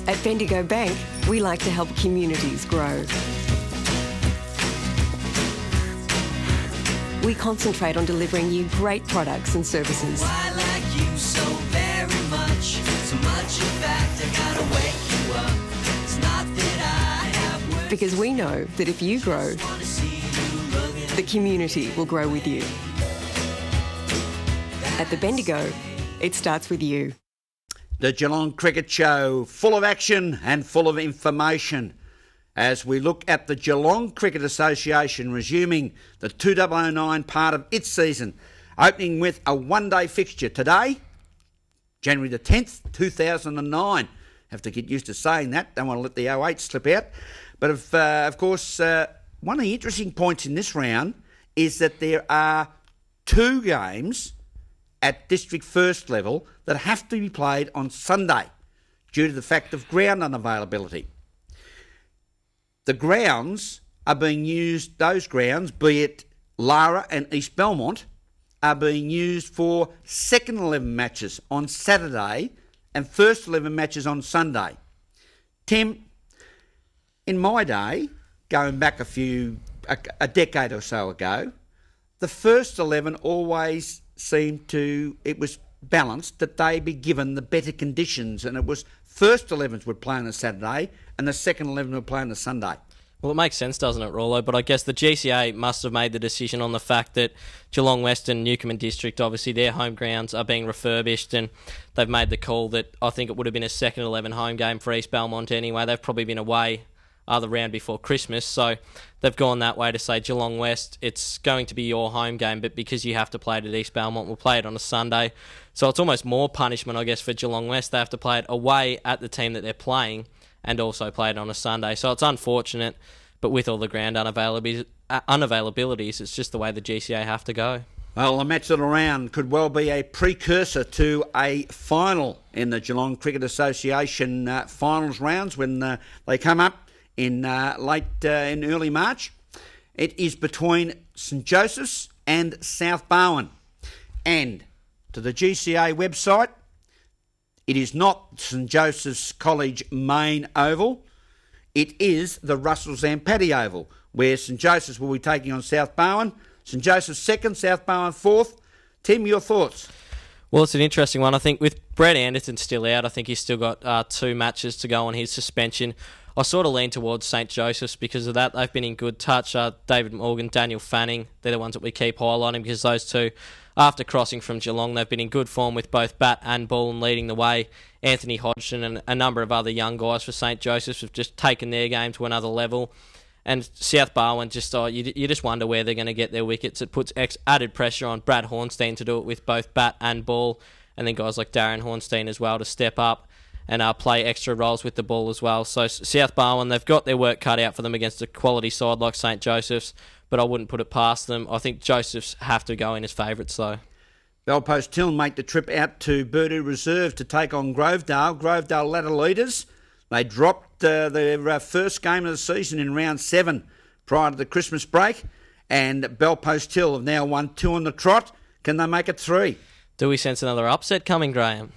At Bendigo Bank, we like to help communities grow. We concentrate on delivering you great products and services. I like you so very much. So much, in fact, I gotta wake you up. It's not that I have words. Because we know that if you grow, the community will grow with you. At the Bendigo, it starts with you. The Geelong Cricket Show, full of action and full of information as we look at the Geelong Cricket Association resuming the 2009 part of its season, opening with a one-day fixture today, January the 10th, 2009. Have to get used to saying that. Don't want to let the 08 slip out. But of course, one of the interesting points in this round is that there are two games at District First level that have to be played on Sunday due to the fact of ground unavailability. The grounds are being used, those grounds, be it Lara and East Belmont, are being used for second 11 matches on Saturday and first 11 matches on Sunday. Tim, in my day, going back a decade or so ago, the first 11 always seemed to, it was balanced that they be given the better conditions, and it was first 11s would play on a Saturday and the second 11 would play on a Sunday. Well, it makes sense, doesn't it, Rollo? But I guess the GCA must have made the decision on the fact that Geelong West and Newcomen District, obviously their home grounds are being refurbished, and they've made the call that I think it would have been a second 11 home game for East Belmont anyway. They've probably been away the round before Christmas, so they've gone that way to say Geelong West, it's going to be your home game, but because you have to play it at East Belmont, we'll play it on a Sunday. So it's almost more punishment, I guess, for Geelong West. They have to play it away at the team that they're playing and also play it on a Sunday. So it's unfortunate, but with all the ground unavailabilities, it's just the way the GCA have to go. Well, the match of the round could well be a precursor to a final in the Geelong Cricket Association finals rounds when they come up in early March. It is between St Joseph's and South Barwon. And to the GCA website, it is not St Joseph's College main oval. It is the Russell Zampatti Oval, where St Joseph's will be taking on South Barwon. St Joseph's second, South Barwon fourth. Tim, your thoughts? Well, it's an interesting one. I think with Brett Anderton still out, I think he's still got 2 matches to go on his suspension. I sort of lean towards St Joseph's because of that. They've been in good touch. David Morgan, Daniel Fanning, they're the ones that we keep highlighting because those two, after crossing from Geelong, they've been in good form with both bat and ball and leading the way. Anthony Hodgson and a number of other young guys for St Joseph's have just taken their game to another level. And South Barwon, you just wonder where they're going to get their wickets. It puts added pressure on Brad Hornstein to do it with both bat and ball, and then guys like Darren Hornstein as well to step up and play extra roles with the ball as well. So South Barwon, they've got their work cut out for them against a quality side like St Joseph's, but I wouldn't put it past them. I think Joseph's have to go in as favourites though. Belpost Hill make the trip out to Burdu Reserve to take on Grovedale. Grovedale ladder leaders. They dropped their first game of the season in round 7 prior to the Christmas break, and Belpost Hill have now won 2 on the trot. Can they make it 3? Do we sense another upset coming, Graham?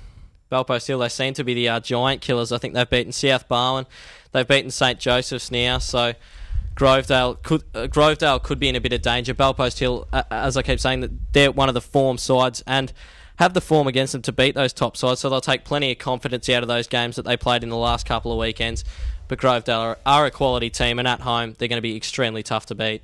Belpost Hill, they seem to be the giant killers. I think they've beaten South Barwon. They've beaten St Joseph's now, so Grovedale could be in a bit of danger. Belpost Hill, as I keep saying, that they're one of the form sides and have the form against them to beat those top sides, so they'll take plenty of confidence out of those games that they played in the last couple of weekends. But Grovedale are a quality team, and at home, they're going to be extremely tough to beat.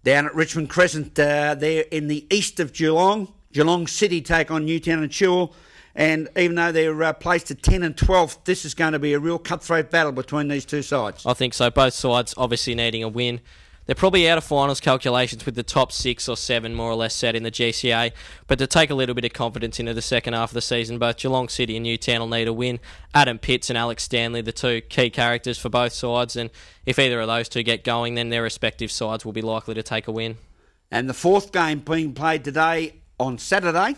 Down at Richmond Crescent, they're in the east of Geelong. Geelong City take on Newtown and Chewell. And even though they're placed at 10 and 12th, this is going to be a real cutthroat battle between these two sides. I think so. Both sides obviously needing a win. They're probably out of finals calculations with the top 6 or 7 more or less set in the GCA. But to take a little bit of confidence into the second half of the season, both Geelong City and Newtown will need a win. Adam Pitts and Alex Stanley, the two key characters for both sides. And if either of those two get going, then their respective sides will be likely to take a win. And the fourth game being played today on Saturday,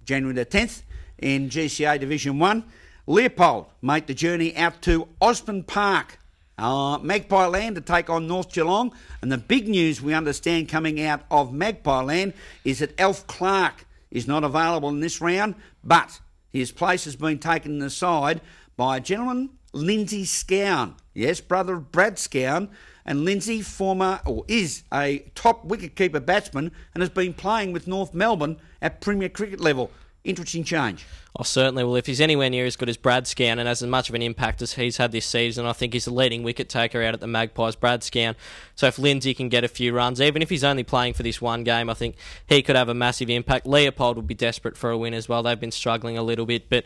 January the 10th, in GCA Division 1. Leopold make the journey out to Osborne Park, Magpie Land, to take on North Geelong. And the big news we understand coming out of Magpie Land is that Alf Clark is not available in this round, but His place has been taken aside by a gentleman, Lindsay Scown. Yes, brother of Brad Scown. And Lindsay is a top wicketkeeper batsman and has been playing with North Melbourne at Premier Cricket level. Interesting change. Oh, certainly. Well, if he's anywhere near as good as Brad Scown and has as much of an impact as he's had this season, I think he's the leading wicket taker out at the Magpies, Brad Scown. So if Lindsay can get a few runs, even if he's only playing for this one game, I think he could have a massive impact. Leopold would be desperate for a win as well. They've been struggling a little bit, but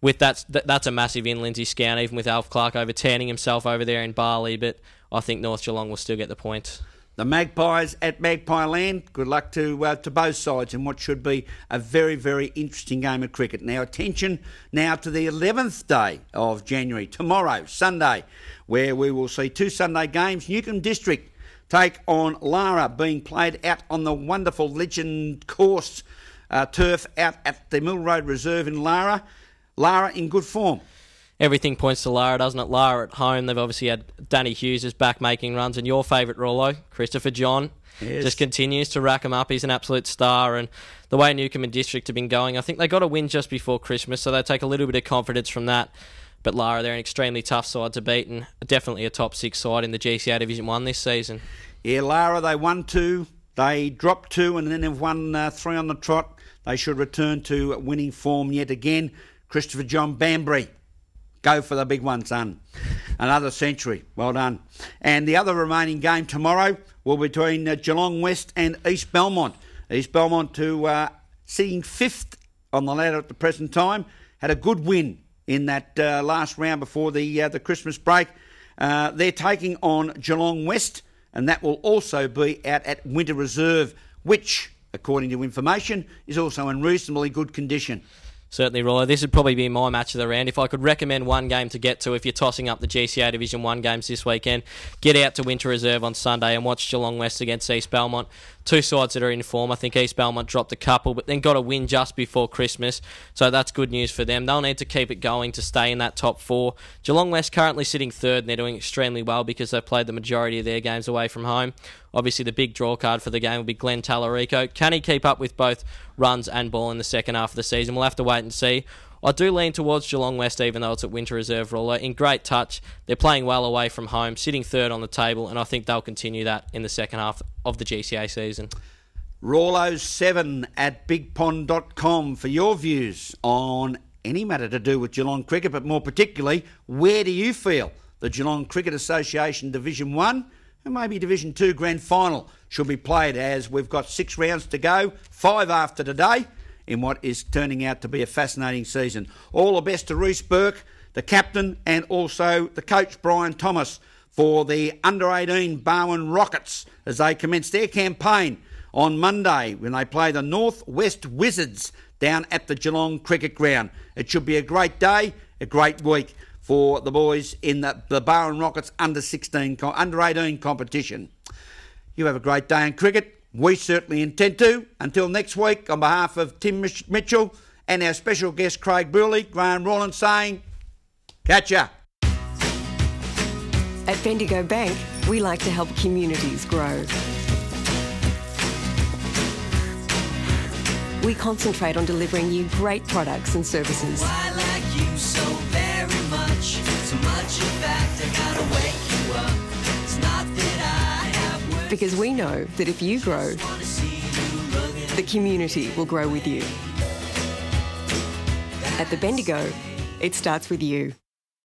with that's a massive in, Lindsay Scown, even with Alf Clark overturning himself over there in Bali, but I think North Geelong will still get the point. The Magpies at Magpie Land, good luck to both sides in what should be a very, very interesting game of cricket. Now, attention now to the 11th day of January, tomorrow, Sunday, where we will see two Sunday games. Newcombe District take on Lara, being played out on the wonderful Legend course turf out at the Mill Road Reserve in Lara. Lara in good form. Everything points to Lara, doesn't it? Lara at home, they've obviously had Danny Hughes is back making runs, and your favourite Rollo, Christopher John, just continues to rack him up. He's an absolute star, and the way Newcombe and District have been going, I think they got a win just before Christmas, so they take a little bit of confidence from that. But Lara, they're an extremely tough side to beat, and definitely a top 6 side in the GCA Division 1 this season. Yeah, Lara, they won 2, they dropped 2, and then they've won 3 on the trot. They should return to winning form yet again. Christopher John Banbury, go for the big one, son. Another century. Well done. And the other remaining game tomorrow will be between Geelong West and East Belmont. East Belmont, who sitting 5th on the ladder at the present time, had a good win in that last round before the Christmas break. They're taking on Geelong West, and that will also be out at Winter Reserve, which, according to information, is also in reasonably good condition. Certainly, Rollo. This would probably be my match of the round. If I could recommend one game to get to, if you're tossing up the GCA Division 1 games this weekend, get out to Winter Reserve on Sunday and watch Geelong West against East Belmont. Two sides that are in form. I think East Belmont dropped a couple, but then got a win just before Christmas, so that's good news for them. They'll need to keep it going to stay in that top 4. Geelong West currently sitting 3rd, and they're doing extremely well because they've played the majority of their games away from home. Obviously, the big draw card for the game will be Glenn Tallarico. Can he keep up with both runs and ball in the second half of the season? We'll have to wait and see. I do lean towards Geelong West, even though it's at Winter Reserve. Roller in great touch. They're playing well away from home, sitting 3rd on the table, and I think they'll continue that in the second half of the GCA season. Rawlo7 at bigpond.com for your views on any matter to do with Geelong cricket, but more particularly, where do you feel the Geelong Cricket Association Division 1 and maybe Division 2 Grand Final should be played, as we've got 6 rounds to go, 5 after today, in what is turning out to be a fascinating season. All the best to Reece Burke, the captain, and also the coach Brian Thomas for the under-18 Barwon Rockets as they commence their campaign on Monday when they play the North West Wizards down at the Geelong Cricket Ground. It should be a great day, a great week for the boys in the Barwon Rockets under-18 competition. You have a great day in cricket. We certainly intend to. Until next week, on behalf of Tim Mitchell and our special guest Craig Burley, Graham Rawlins saying, catch ya. At Bendigo Bank, we like to help communities grow. We concentrate on delivering you great products and services. I like you so very much. So much, in fact, I gotta wake you up. It's not that I have work. Because we know that if you grow, the community will grow with you. At the Bendigo, it starts with you.